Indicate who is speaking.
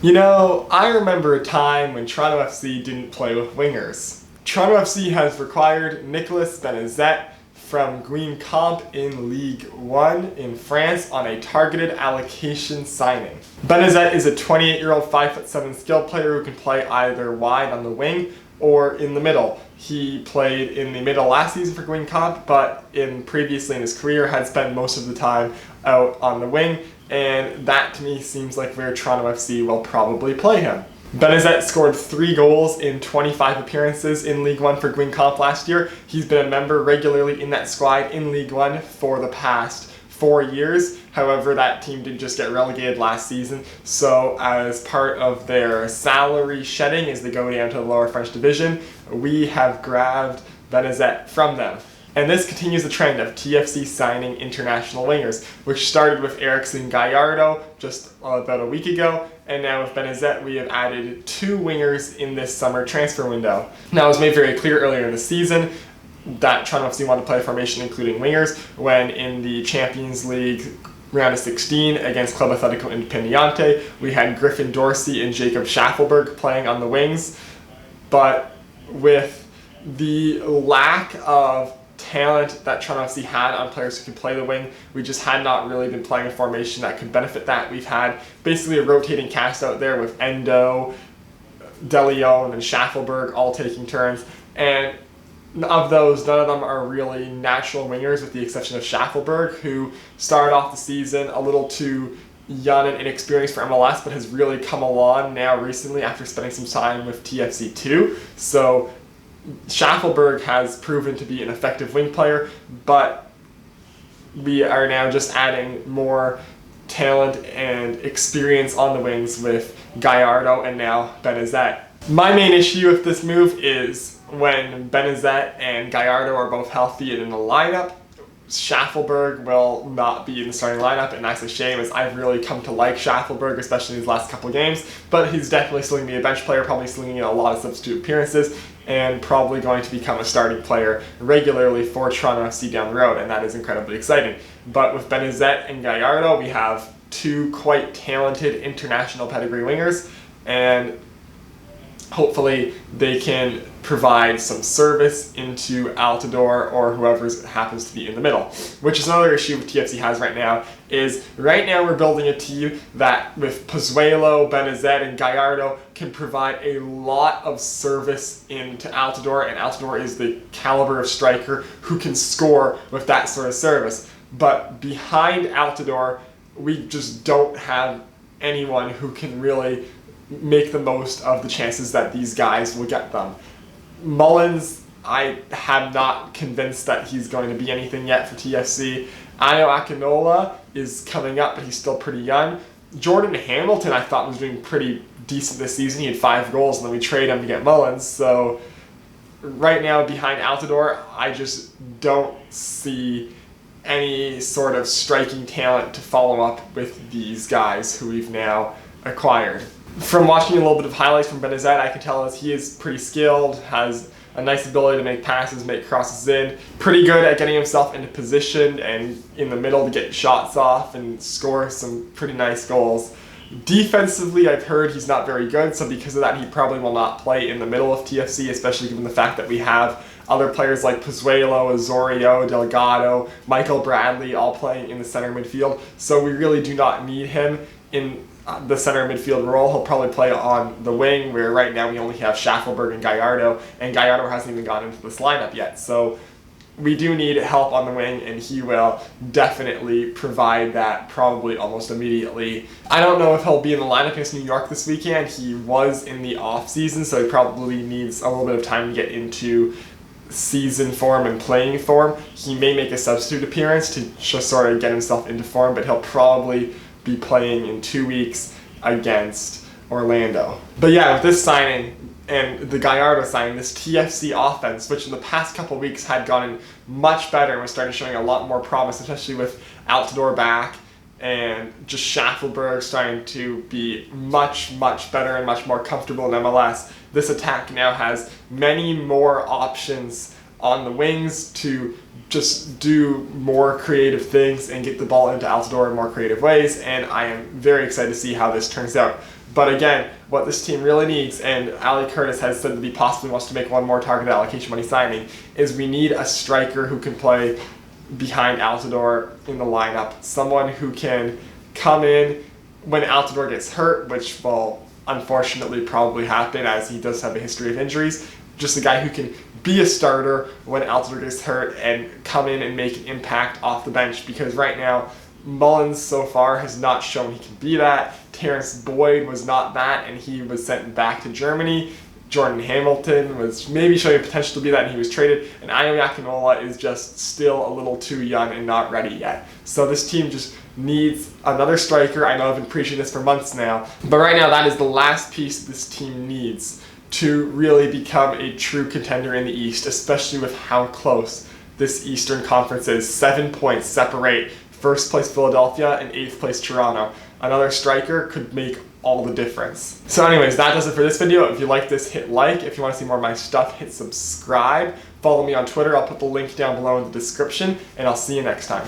Speaker 1: You know, I remember a time when Toronto FC didn't play with wingers. Toronto FC has required Nicolas Benezet from Guingamp in Ligue 1 in France on a targeted allocation signing. Benezet is a 28-year-old 5'7" skilled player who can play either wide on the wing or in the middle. He played in the middle last season for Guingamp, but previously in his career had spent most of the time out on the wing, and that to me seems like where Toronto FC will probably play him. Benezet scored 3 goals in 25 appearances in Ligue 1 for Guingamp last year. He's been a member regularly in that squad in Ligue 1 for the past 4 years. However, that team did just get relegated last season, so as part of their salary shedding as they go down to the lower French division, we have grabbed Benezet from them. And this continues the trend of TFC signing international wingers, which started with Erickson Gallardo just about a week ago, and now with Benezet we have added 2 wingers in this summer transfer window. Now it was made very clear earlier in the season that Toronto FC wanted to play a formation including wingers when in the Champions League round of 16 against Club Atletico Independiente we had Griffin Dorsey and Jacob Schaffelberg playing on the wings, but with the lack of talent that Toronto FC had on players who could play the wing, we just had not really been playing a formation that could benefit that. We've had basically a rotating cast out there with Endo, De Leon, and Schaffelberg all taking turns, and of those, none of them are really natural wingers with the exception of Schaffelberg, who started off the season a little too young and inexperienced for MLS, but has really come along now recently after spending some time with TFC2. So Schaffelberg has proven to be an effective wing player, but we are now just adding more talent and experience on the wings with Gallardo and now Benezet. My main issue with this move is when Benezet and Gallardo are both healthy and in the lineup, Schaffelberg will not be in the starting lineup, and that's a shame as I've really come to like Schaffelberg, especially in his last couple games, but he's definitely still going to be a bench player, probably slinging in a lot of substitute appearances, and probably going to become a starting player regularly for Toronto FC down the road, and that is incredibly exciting. But with Benezet and Gallardo, we have 2 quite talented international pedigree wingers, and hopefully they can provide some service into Altidore or whoever happens to be in the middle. Which is another issue TFC has right now, is right now we're building a team that with Pozuelo, Benezet, and Gallardo can provide a lot of service into Altidore, and Altidore is the caliber of striker who can score with that sort of service. But behind Altidore, we just don't have anyone who can really make the most of the chances that these guys will get them. Mullins, I have not convinced that he's going to be anything yet for TFC. Ayo Akinola is coming up, but he's still pretty young. Jordan Hamilton I thought was doing pretty decent this season. He had 5 goals, and then we traded him to get Mullins. So right now behind Altidore, I just don't see any sort of striking talent to follow up with these guys who we've now acquired. From watching a little bit of highlights from Benezet, I can tell that he is pretty skilled, has a nice ability to make passes, make crosses in, pretty good at getting himself into position and in the middle to get shots off and score some pretty nice goals. Defensively, I've heard he's not very good, so because of that he probably will not play in the middle of TFC, especially given the fact that we have other players like Pozuelo, Osorio, Delgado, Michael Bradley all playing in the center midfield, so we really do not need him in the center midfield role. He'll probably play on the wing, where right now we only have Schaffelberg and Gallardo hasn't even gone into this lineup yet. So we do need help on the wing, and he will definitely provide that probably almost immediately. I don't know if he'll be in the lineup against New York this weekend. He was in the off season, so he probably needs a little bit of time to get into season form and playing form. He may make a substitute appearance to just sort of get himself into form, but he'll probably be playing in 2 weeks against Orlando. But yeah, with this signing and the Gallardo signing, this TFC offense, which in the past couple weeks had gotten much better and was starting showing a lot more promise, especially with Altidore back and just Schaffelberg starting to be much better and much more comfortable in MLS. This attack now has many more options on the wings to just do more creative things and get the ball into Altidore in more creative ways, and I am very excited to see how this turns out. But again, what this team really needs, and Ali Curtis has said that he possibly wants to make one more target allocation money signing, is we need a striker who can play behind Altidore in the lineup. Someone who can come in when Altidore gets hurt, which will unfortunately probably happen as he does have a history of injuries. Just a guy who can be a starter when Altidore gets hurt and come in and make an impact off the bench, because right now Mullins so far has not shown he can be that. Terrence Boyd was not that, and he was sent back to Germany. Jordan Hamilton was maybe showing potential to be that, and he was traded. And Ayo Yakinola is just still a little too young and not ready yet. So this team just needs another striker. I know I've been preaching this for months now, but right now that is the last piece this team needs to really become a true contender in the East, especially with how close this Eastern Conference is. 7 points separate first place Philadelphia and 8th place Toronto. Another striker could make all the difference. So anyways, that does it for this video. If you like this, hit like. If you want to see more of my stuff, hit subscribe. Follow me on Twitter. I'll put the link down below in the description, and I'll see you next time.